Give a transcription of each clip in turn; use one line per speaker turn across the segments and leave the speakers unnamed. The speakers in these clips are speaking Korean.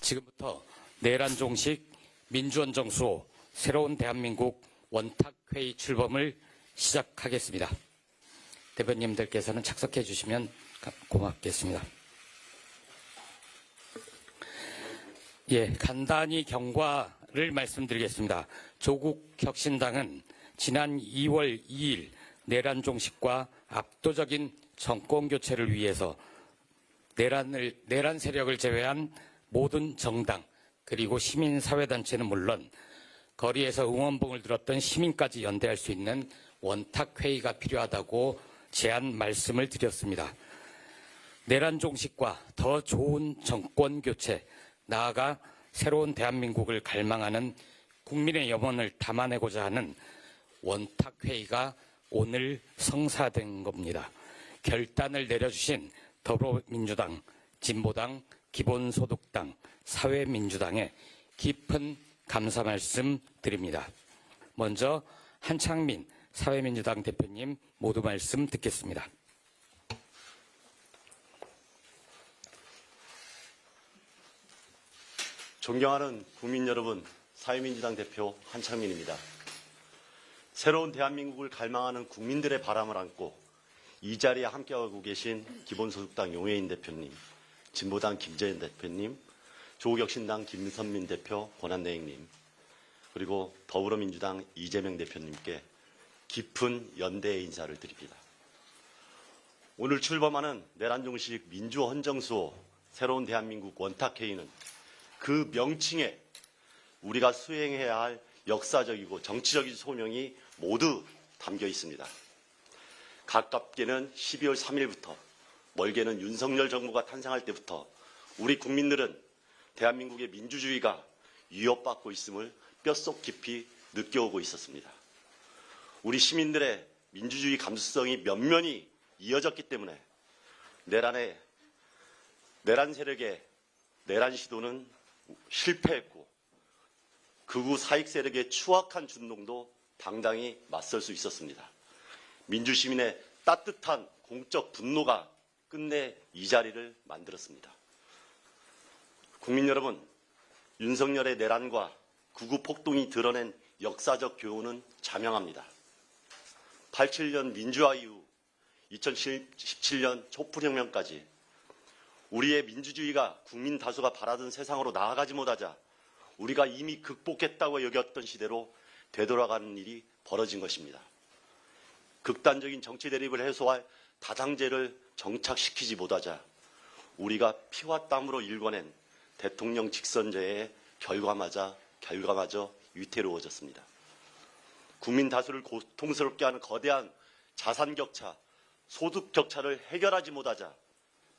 지금부터 내란종식 민주헌정수호 새로운 대한민국 원탁회의 출범을 시작하겠습니다. 대표님들께서는 착석해 주시면 고맙겠습니다. 간단히 경과를 말씀드리겠습니다. 조국혁신당은 지난 2월 2일 내란 종식과 압도적인 정권 교체를 위해서 내란 세력을 제외한 모든 정당 그리고 시민사회단체는 물론 거리에서 응원봉을 들었던 시민까지 연대할 수 있는 원탁회의가 필요하다고 제안 말씀을 드렸습니다. 내란 종식과 더 좋은 정권 교체, 나아가 새로운 대한민국을 갈망하는 국민의 염원을 담아내고자 하는 원탁회의가 오늘 성사된 겁니다. 결단을 내려주신 더불어민주당, 진보당, 기본소득당, 사회민주당에 깊은 감사 말씀 드립니다. 먼저 한창민 사회민주당 대표님 모두 말씀 듣겠습니다.
존경하는 국민 여러분, 사회민주당 대표 한창민입니다. 새로운 대한민국을 갈망하는 국민들의 바람을 안고 이 자리에 함께하고 계신 기본소득당 용해인 대표님, 진보당 김재현 대표님, 조국혁신당 김선민 대표, 권한대행님, 그리고 더불어민주당 이재명 대표님께 깊은 연대의 인사를 드립니다. 오늘 출범하는 내란종식 민주헌정수호 새로운 대한민국 원탁회의는 그 명칭에 우리가 수행해야 할 역사적이고 정치적인 소명이 모두 담겨 있습니다. 가깝게는 12월 3일부터, 멀게는 윤석열 정부가 탄생할 때부터 우리 국민들은 대한민국의 민주주의가 위협받고 있음을 뼛속 깊이 느껴오고 있었습니다. 우리 시민들의 민주주의 감수성이 면면이 이어졌기 때문에 내란 세력의 내란 시도는 실패했고 극우 사익 세력의 추악한 준동도 당당히 맞설 수 있었습니다. 민주시민의 따뜻한 공적 분노가 끝내 이 자리를 만들었습니다. 국민 여러분, 윤석열의 내란과 극우 폭동이 드러낸 역사적 교훈은 자명합니다. 87년 민주화 이후 2017년 촛불혁명까지 우리의 민주주의가 국민 다수가 바라던 세상으로 나아가지 못하자 우리가 이미 극복했다고 여겼던 시대로 되돌아가는 일이 벌어진 것입니다. 극단적인 정치 대립을 해소할 다당제를 정착시키지 못하자 우리가 피와 땀으로 일궈낸 대통령 직선제의 결과마저 위태로워졌습니다. 국민 다수를 고통스럽게 하는 거대한 자산 격차, 소득 격차를 해결하지 못하자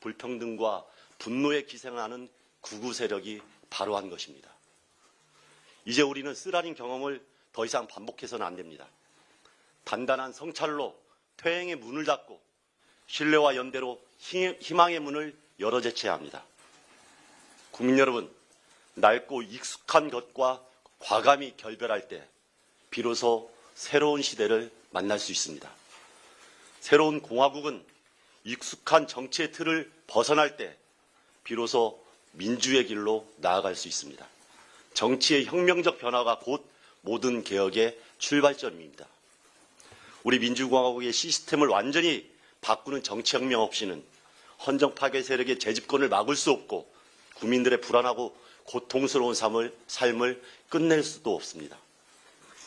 불평등과 분노에 기생하는 극우 세력이 바로 한 것입니다. 이제 우리는 쓰라린 경험을 더 이상 반복해서는 안 됩니다. 단단한 성찰로 퇴행의 문을 닫고 신뢰와 연대로 희망의 문을 열어 제쳐야 합니다. 국민 여러분, 낡고 익숙한 것과 과감히 결별할 때 비로소 새로운 시대를 만날 수 있습니다. 새로운 공화국은 익숙한 정치의 틀을 벗어날 때 비로소 민주의 길로 나아갈 수 있습니다. 정치의 혁명적 변화가 곧 모든 개혁의 출발점입니다. 우리 민주공화국의 시스템을 완전히 바꾸는 정치혁명 없이는 헌정 파괴 세력의 재집권을 막을 수 없고 국민들의 불안하고 고통스러운 삶을 끝낼 수도 없습니다.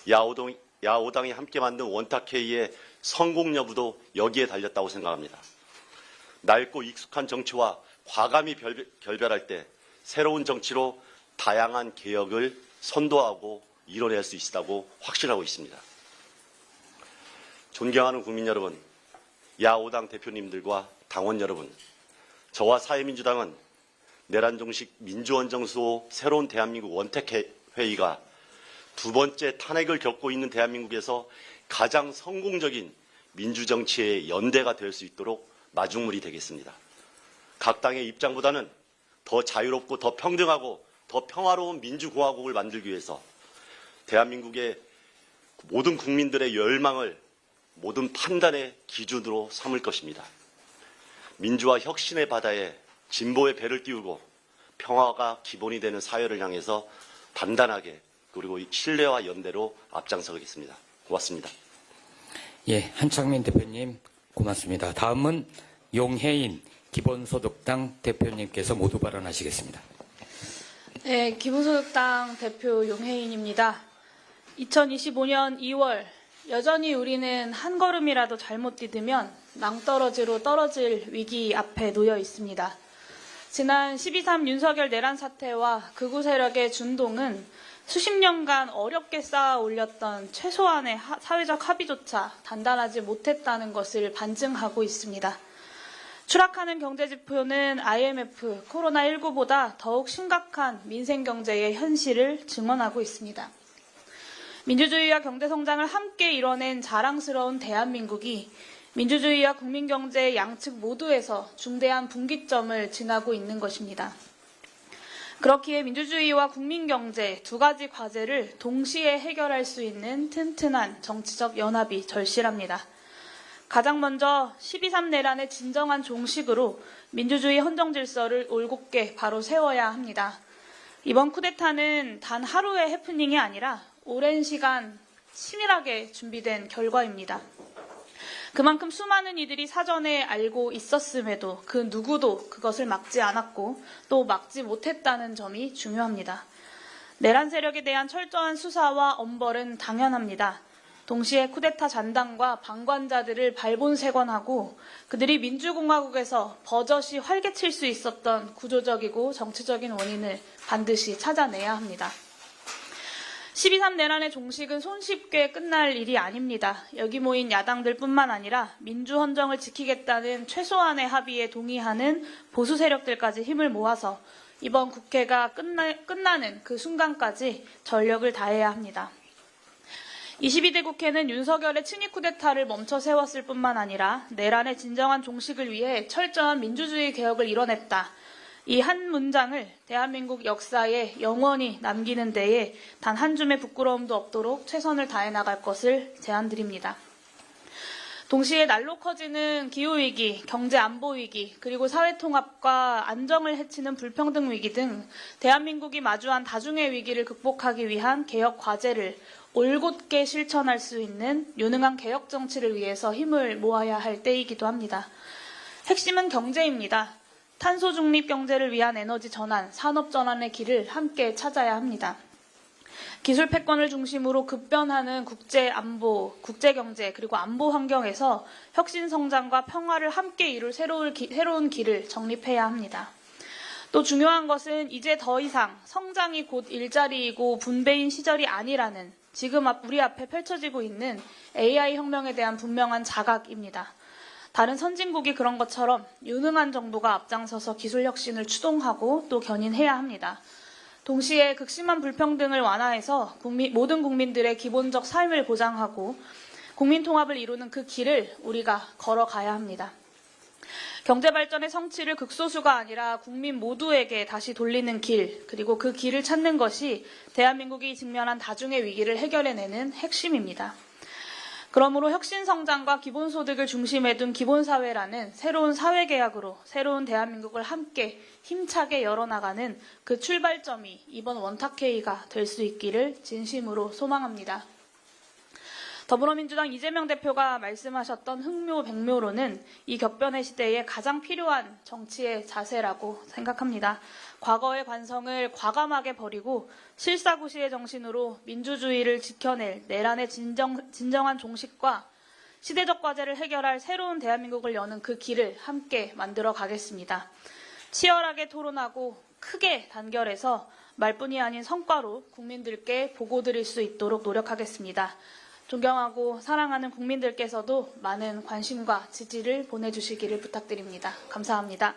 야오당이 함께 만든 원탁회의의 성공 여부도 여기에 달렸다고 생각합니다. 낡고 익숙한 정치와 과감히 결별할 때 새로운 정치로 다양한 개혁을 선도하고 이뤄낼 수 있다고 확신하고 있습니다. 존경하는 국민 여러분, 야오당 대표님들과 당원 여러분, 저와 사회민주당은 내란종식 민주헌정수호 새로운 대한민국 원탁회의가 두 번째 탄핵을 겪고 있는 대한민국에서 가장 성공적인 민주정치의 연대가 될 수 있도록 마중물이 되겠습니다. 각 당의 입장보다는 더 자유롭고 더 평등하고 더 평화로운 민주공화국을 만들기 위해서 대한민국의 모든 국민들의 열망을 모든 판단의 기준으로 삼을 것입니다. 민주화 혁신의 바다에 진보의 배를 띄우고 평화가 기본이 되는 사회를 향해서 단단하게 그리고 신뢰와 연대로 앞장서겠습니다. 고맙습니다.
예, 한창민 대표님 고맙습니다. 다음은 용혜인 기본소득당 대표님께서 모두 발언하시겠습니다.
네, 기본소득당 대표 용혜인입니다. 2025년 2월 여전히 우리는 한 걸음이라도 잘못 디디면 낭떠러지로 떨어질 위기 앞에 놓여 있습니다. 지난 12.3 윤석열 내란 사태와 극우 세력의 준동은 수십 년간 어렵게 쌓아 올렸던 최소한의 사회적 합의조차 단단하지 못했다는 것을 반증하고 있습니다. 추락하는 경제지표는 IMF, 코로나19보다 더욱 심각한 민생경제의 현실을 증언하고 있습니다. 민주주의와 경제성장을 함께 이뤄낸 자랑스러운 대한민국이 민주주의와 국민경제의 양측 모두에서 중대한 분기점을 지나고 있는 것입니다. 그렇기에 민주주의와 국민경제 두 가지 과제를 동시에 해결할 수 있는 튼튼한 정치적 연합이 절실합니다. 가장 먼저 12.3 내란의 진정한 종식으로 민주주의 헌정질서를 올곧게 바로 세워야 합니다. 이번 쿠데타는 단 하루의 해프닝이 아니라 오랜 시간 치밀하게 준비된 결과입니다. 그만큼 수많은 이들이 사전에 알고 있었음에도 그 누구도 그것을 막지 않았고 또 막지 못했다는 점이 중요합니다. 내란 세력에 대한 철저한 수사와 엄벌은 당연합니다. 동시에 쿠데타 잔당과 방관자들을 발본색원하고 그들이 민주공화국에서 버젓이 활개칠 수 있었던 구조적이고 정치적인 원인을 반드시 찾아내야 합니다. 12.3 내란의 종식은 손쉽게 끝날 일이 아닙니다. 여기 모인 야당들뿐만 아니라 민주헌정을 지키겠다는 최소한의 합의에 동의하는 보수 세력들까지 힘을 모아서 이번 국회가 끝나는 그 순간까지 전력을 다해야 합니다. 22대 국회는 윤석열의 친위 쿠데타를 멈춰 세웠을 뿐만 아니라 내란의 진정한 종식을 위해 철저한 민주주의 개혁을 이뤄냈다. 이 한 문장을 대한민국 역사에 영원히 남기는 데에 단 한 줌의 부끄러움도 없도록 최선을 다해 나갈 것을 제안드립니다. 동시에 날로 커지는 기후위기, 경제안보위기, 그리고 사회통합과 안정을 해치는 불평등 위기 등 대한민국이 마주한 다중의 위기를 극복하기 위한 개혁 과제를 올곧게 실천할 수 있는 유능한 개혁 정치를 위해서 힘을 모아야 할 때이기도 합니다. 핵심은 경제입니다. 탄소 중립 경제를 위한 에너지 전환, 산업 전환의 길을 함께 찾아야 합니다. 기술 패권을 중심으로 급변하는 국제 안보, 국제 경제, 그리고 안보 환경에서 혁신 성장과 평화를 함께 이룰 새로운 길을 정립해야 합니다. 또 중요한 것은 이제 더 이상 성장이 곧 일자리이고 분배인 시절이 아니라는 지금 우리 앞에 펼쳐지고 있는 AI 혁명에 대한 분명한 자각입니다. 다른 선진국이 그런 것처럼 유능한 정부가 앞장서서 기술 혁신을 추동하고 또 견인해야 합니다. 동시에 극심한 불평등을 완화해서 모든 국민들의 기본적 삶을 보장하고 국민 통합을 이루는 그 길을 우리가 걸어가야 합니다. 경제발전의 성취를 극소수가 아니라 국민 모두에게 다시 돌리는 길, 그리고 그 길을 찾는 것이 대한민국이 직면한 다중의 위기를 해결해내는 핵심입니다. 그러므로 혁신성장과 기본소득을 중심에 둔 기본사회라는 새로운 사회계약으로 새로운 대한민국을 함께 힘차게 열어나가는 그 출발점이 이번 원탁회의가 될 수 있기를 진심으로 소망합니다. 더불어민주당 이재명 대표가 말씀하셨던 흑묘, 백묘로는 이 격변의 시대에 가장 필요한 정치의 자세라고 생각합니다. 과거의 관성을 과감하게 버리고 실사구시의 정신으로 민주주의를 지켜낼 내란의 진정한 종식과 시대적 과제를 해결할 새로운 대한민국을 여는 그 길을 함께 만들어 가겠습니다. 치열하게 토론하고 크게 단결해서 말뿐이 아닌 성과로 국민들께 보고드릴 수 있도록 노력하겠습니다. 존경하고 사랑하는 국민들께서도 많은 관심과 지지를 보내주시기를 부탁드립니다. 감사합니다.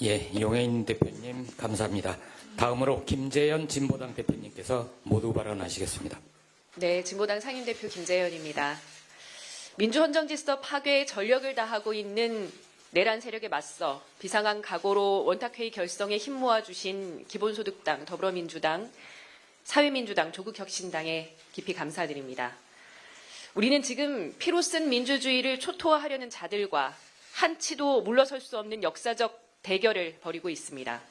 예, 용혜인 대표님 감사합니다. 다음으로 김재현 진보당 대표님께서 모두 발언하시겠습니다.
네, 진보당 상임대표 김재현입니다. 민주헌정질서 파괴에 전력을 다하고 있는 내란 세력에 맞서 비상한 각오로 원탁회의 결성에 힘 모아주신 기본소득당, 더불어민주당, 사회민주당, 조국혁신당에 깊이 감사드립니다. 우리는 지금 피로 쓴 민주주의를 초토화하려는 자들과 한치도 물러설 수 없는 역사적 대결을 벌이고 있습니다.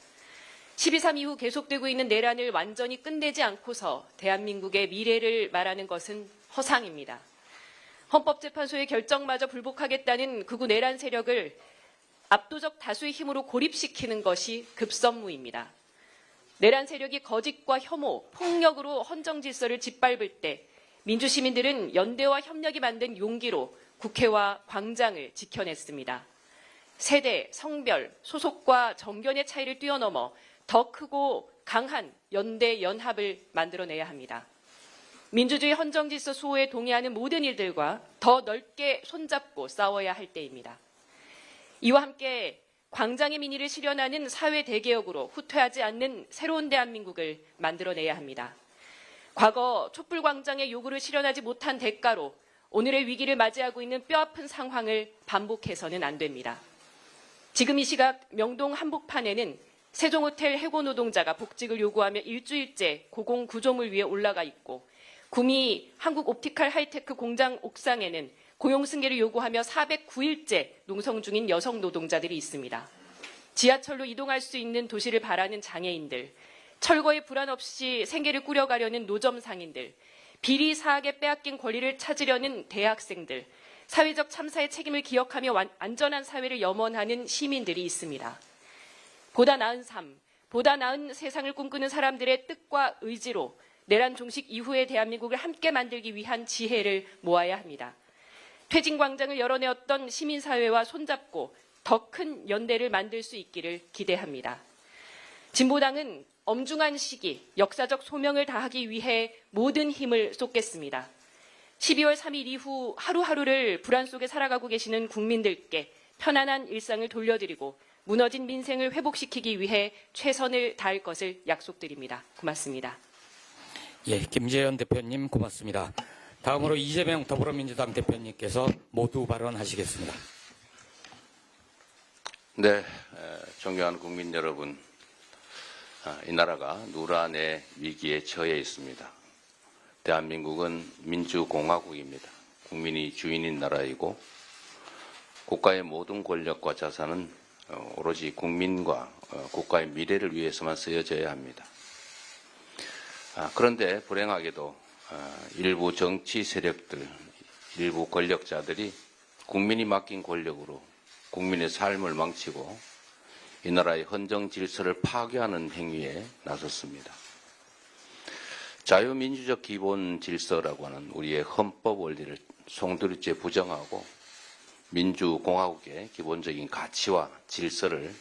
12.3 이후 계속되고 있는 내란을 완전히 끝내지 않고서 대한민국의 미래를 말하는 것은 허상입니다. 헌법재판소의 결정마저 불복하겠다는 극우 내란 세력을 압도적 다수의 힘으로 고립시키는 것이 급선무입니다. 내란 세력이 거짓과 혐오, 폭력으로 헌정 질서를 짓밟을 때 민주시민들은 연대와 협력이 만든 용기로 국회와 광장을 지켜냈습니다. 세대, 성별, 소속과 정견의 차이를 뛰어넘어 더 크고 강한 연대, 연합을 만들어내야 합니다. 민주주의 헌정질서 수호에 동의하는 모든 일들과 더 넓게 손잡고 싸워야 할 때입니다. 이와 함께 광장의 민의를 실현하는 사회 대개혁으로 후퇴하지 않는 새로운 대한민국을 만들어내야 합니다. 과거 촛불광장의 요구를 실현하지 못한 대가로 오늘의 위기를 맞이하고 있는 뼈아픈 상황을 반복해서는 안 됩니다. 지금 이 시각 명동 한복판에는 세종호텔 해고 노동자가 복직을 요구하며 일주일째 고공구조물 위에 올라가 있고 구미 한국옵티칼 하이테크 공장 옥상에는 고용승계를 요구하며 409일째 농성 중인 여성 노동자들이 있습니다. 지하철로 이동할 수 있는 도시를 바라는 장애인들, 철거의 불안 없이 생계를 꾸려가려는 노점 상인들, 비리 사학에 빼앗긴 권리를 찾으려는 대학생들, 사회적 참사의 책임을 기억하며 안전한 사회를 염원하는 시민들이 있습니다. 보다 나은 삶, 보다 나은 세상을 꿈꾸는 사람들의 뜻과 의지로 내란 종식 이후의 대한민국을 함께 만들기 위한 지혜를 모아야 합니다. 퇴진광장을 열어내었던 시민사회와 손잡고 더 큰 연대를 만들 수 있기를 기대합니다. 진보당은 엄중한 시기, 역사적 소명을 다하기 위해 모든 힘을 쏟겠습니다. 12월 3일 이후 하루하루를 불안 속에 살아가고 계시는 국민들께 편안한 일상을 돌려드리고 무너진 민생을 회복시키기 위해 최선을 다할 것을 약속드립니다. 고맙습니다.
예, 김재현 대표님 고맙습니다. 다음으로 이재명 더불어민주당 대표님께서 모두 발언하시겠습니다.
네, 존경하는 국민 여러분, 이 나라가 누란의 위기에 처해 있습니다. 대한민국은 민주공화국입니다. 국민이 주인인 나라이고 국가의 모든 권력과 자산은 오로지 국민과 국가의 미래를 위해서만 쓰여져야 합니다. 그런데 불행하게도 일부 정치 세력들, 일부 권력자들이 국민이 맡긴 권력으로 국민의 삶을 망치고 이 나라의 헌정 질서를 파괴하는 행위에 나섰습니다. 자유민주적 기본 질서라고 하는 우리의 헌법 원리를 송두리째 부정하고 민주공화국의 기본적인 가치와 질서를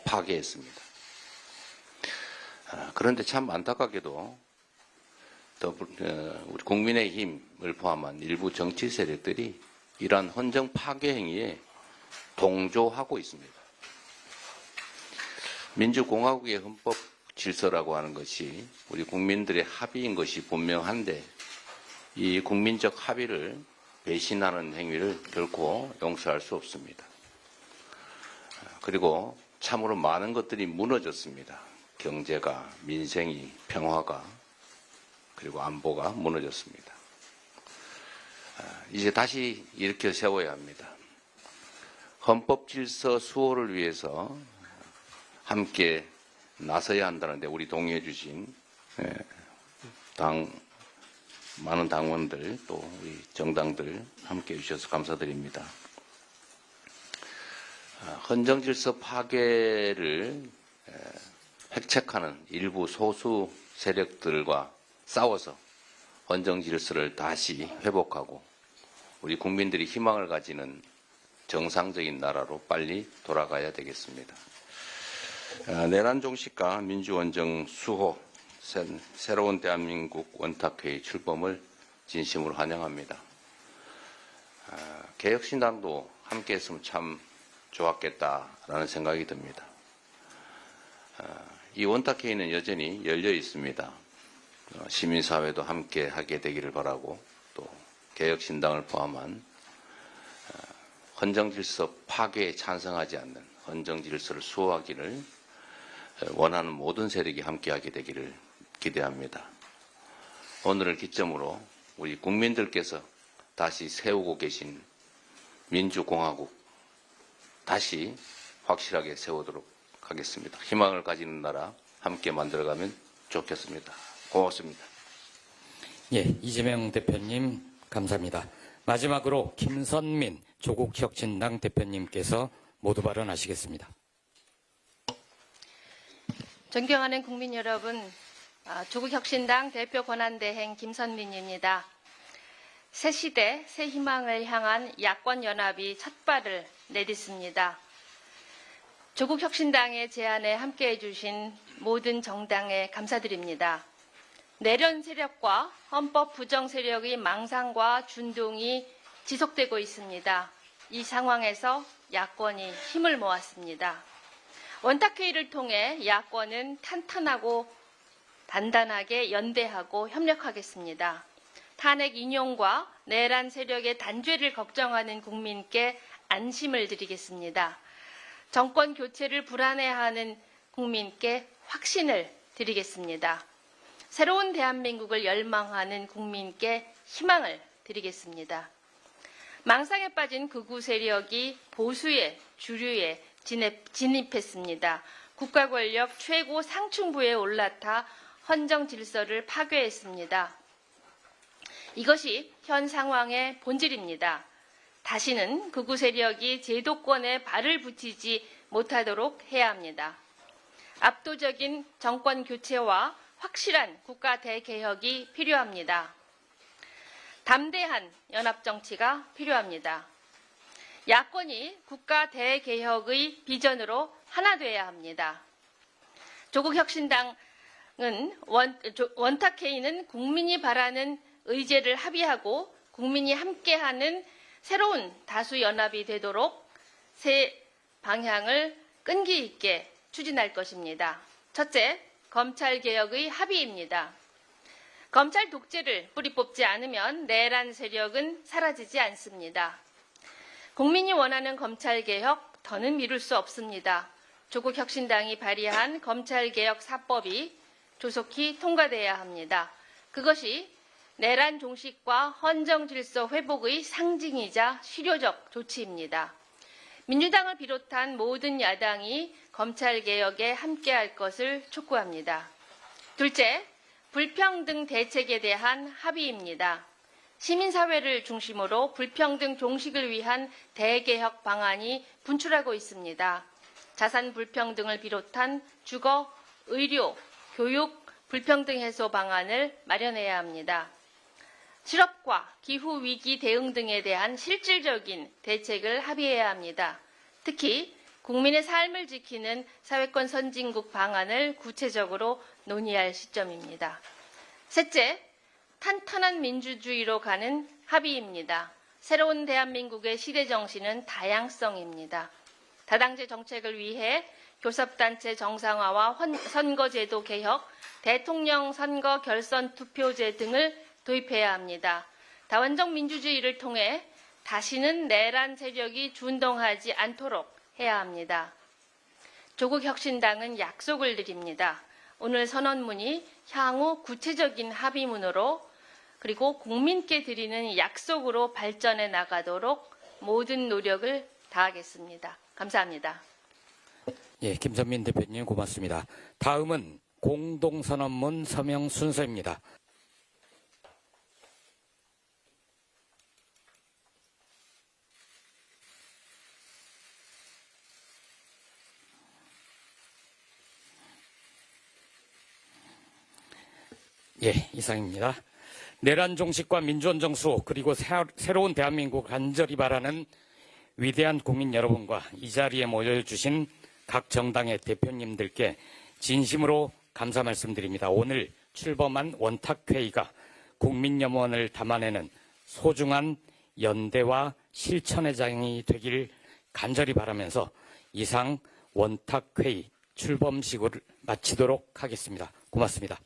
파괴했습니다. 그런데 참 안타깝게도 우리 국민의힘을 포함한 일부 정치 세력들이 이러한 헌정 파괴 행위에 동조하고 있습니다. 민주공화국의 헌법 질서라고 하는 것이 우리 국민들의 합의인 것이 분명한데 이 국민적 합의를 배신하는 행위를 결코 용서할 수 없습니다. 그리고 참으로 많은 것들이 무너졌습니다. 경제가, 민생이, 평화가, 그리고 안보가 무너졌습니다. 이제 다시 일으켜 세워야 합니다. 헌법 질서 수호를 위해서 함께 나서야 한다는데 우리 동의해 주신 많은 당원들 또 우리 정당들 함께 해주셔서 감사드립니다. 헌정질서 파괴를 획책하는 일부 소수 세력들과 싸워서 헌정질서를 다시 회복하고 우리 국민들이 희망을 가지는 정상적인 나라로 빨리 돌아가야 되겠습니다. 내란 종식과 민주원정 수호, 새로운 대한민국 원탁회의 출범을 진심으로 환영합니다. 개혁신당도 함께 했으면 참 좋았겠다라는 생각이 듭니다. 이 원탁회의는 여전히 열려 있습니다. 시민사회도 함께 하게 되기를 바라고 또 개혁신당을 포함한 헌정질서 파괴에 찬성하지 않는 헌정질서를 수호하기를 원하는 모든 세력이 함께하게 되기를 기대합니다. 오늘을 기점으로 우리 국민들께서 다시 세우고 계신 민주공화국 다시 확실하게 세우도록 하겠습니다. 희망을 가지는 나라 함께 만들어가면 좋겠습니다. 고맙습니다.
예, 이재명 대표님 감사합니다. 마지막으로 김선민 조국혁신당 대표님께서 모두 발언하시겠습니다.
존경하는 국민 여러분, 조국혁신당 대표 권한대행 김선민입니다. 새 시대, 새 희망을 향한 야권연합이 첫 발을 내딛습니다. 조국혁신당의 제안에 함께해 주신 모든 정당에 감사드립니다. 내련 세력과 헌법 부정 세력의 망상과 준동이 지속되고 있습니다. 이 상황에서 야권이 힘을 모았습니다. 원탁회의를 통해 야권은 탄탄하고 단단하게 연대하고 협력하겠습니다. 탄핵 인용과 내란 세력의 단죄를 걱정하는 국민께 안심을 드리겠습니다. 정권 교체를 불안해하는 국민께 확신을 드리겠습니다. 새로운 대한민국을 열망하는 국민께 희망을 드리겠습니다. 망상에 빠진 극우 세력이 보수의 주류에 진입했습니다. 국가 권력 최고 상층부에 올라타 헌정 질서를 파괴했습니다. 이것이 현 상황의 본질입니다. 다시는 극우 세력이 제도권에 발을 붙이지 못하도록 해야 합니다. 압도적인 정권 교체와 확실한 국가 대개혁이 필요합니다. 담대한 연합정치가 필요합니다. 야권이 국가 대개혁의 비전으로 하나 되어야 합니다. 조국혁신당은 원탁회의는 국민이 바라는 의제를 합의하고 국민이 함께하는 새로운 다수연합이 되도록 새 방향을 끈기 있게 추진할 것입니다. 첫째, 검찰개혁의 합의입니다. 검찰 독재를 뿌리 뽑지 않으면 내란 세력은 사라지지 않습니다. 국민이 원하는 검찰개혁 더는 미룰 수 없습니다. 조국혁신당이 발의한 검찰개혁 4법이 조속히 통과돼야 합니다. 그것이 내란 종식과 헌정 질서 회복의 상징이자 실효적 조치입니다. 민주당을 비롯한 모든 야당이 검찰개혁에 함께할 것을 촉구합니다. 둘째, 불평등 대책에 대한 합의입니다. 시민사회를 중심으로 불평등 종식을 위한 대개혁 방안이 분출하고 있습니다. 자산 불평등을 비롯한 주거, 의료, 교육 불평등 해소 방안을 마련해야 합니다. 실업과 기후위기 대응 등에 대한 실질적인 대책을 합의해야 합니다. 특히 국민의 삶을 지키는 사회권 선진국 방안을 구체적으로 논의할 시점입니다. 셋째, 탄탄한 민주주의로 가는 합의입니다. 새로운 대한민국의 시대 정신은 다양성입니다. 다당제 정책을 위해 교섭단체 정상화와 선거제도 개혁, 대통령 선거 결선 투표제 등을 도입해야 합니다. 다원적 민주주의를 통해 다시는 내란 세력이 준동하지 않도록 해야 합니다. 조국혁신당은 약속을 드립니다. 오늘 선언문이 향후 구체적인 합의문으로 그리고 국민께 드리는 약속으로 발전해 나가도록 모든 노력을 다하겠습니다. 감사합니다.
예, 김선민 대표님 고맙습니다. 다음은 공동선언문 서명 순서입니다. 예, 이상입니다. 내란 종식과 민주원 정수 그리고 새로운 대한민국 간절히 바라는 위대한 국민 여러분과 이 자리에 모여주신 각 정당의 대표님들께 진심으로 감사 말씀드립니다. 오늘 출범한 원탁회의가 국민염원을 담아내는 소중한 연대와 실천의 장이 되길 간절히 바라면서 이상 원탁회의 출범식을 마치도록 하겠습니다. 고맙습니다.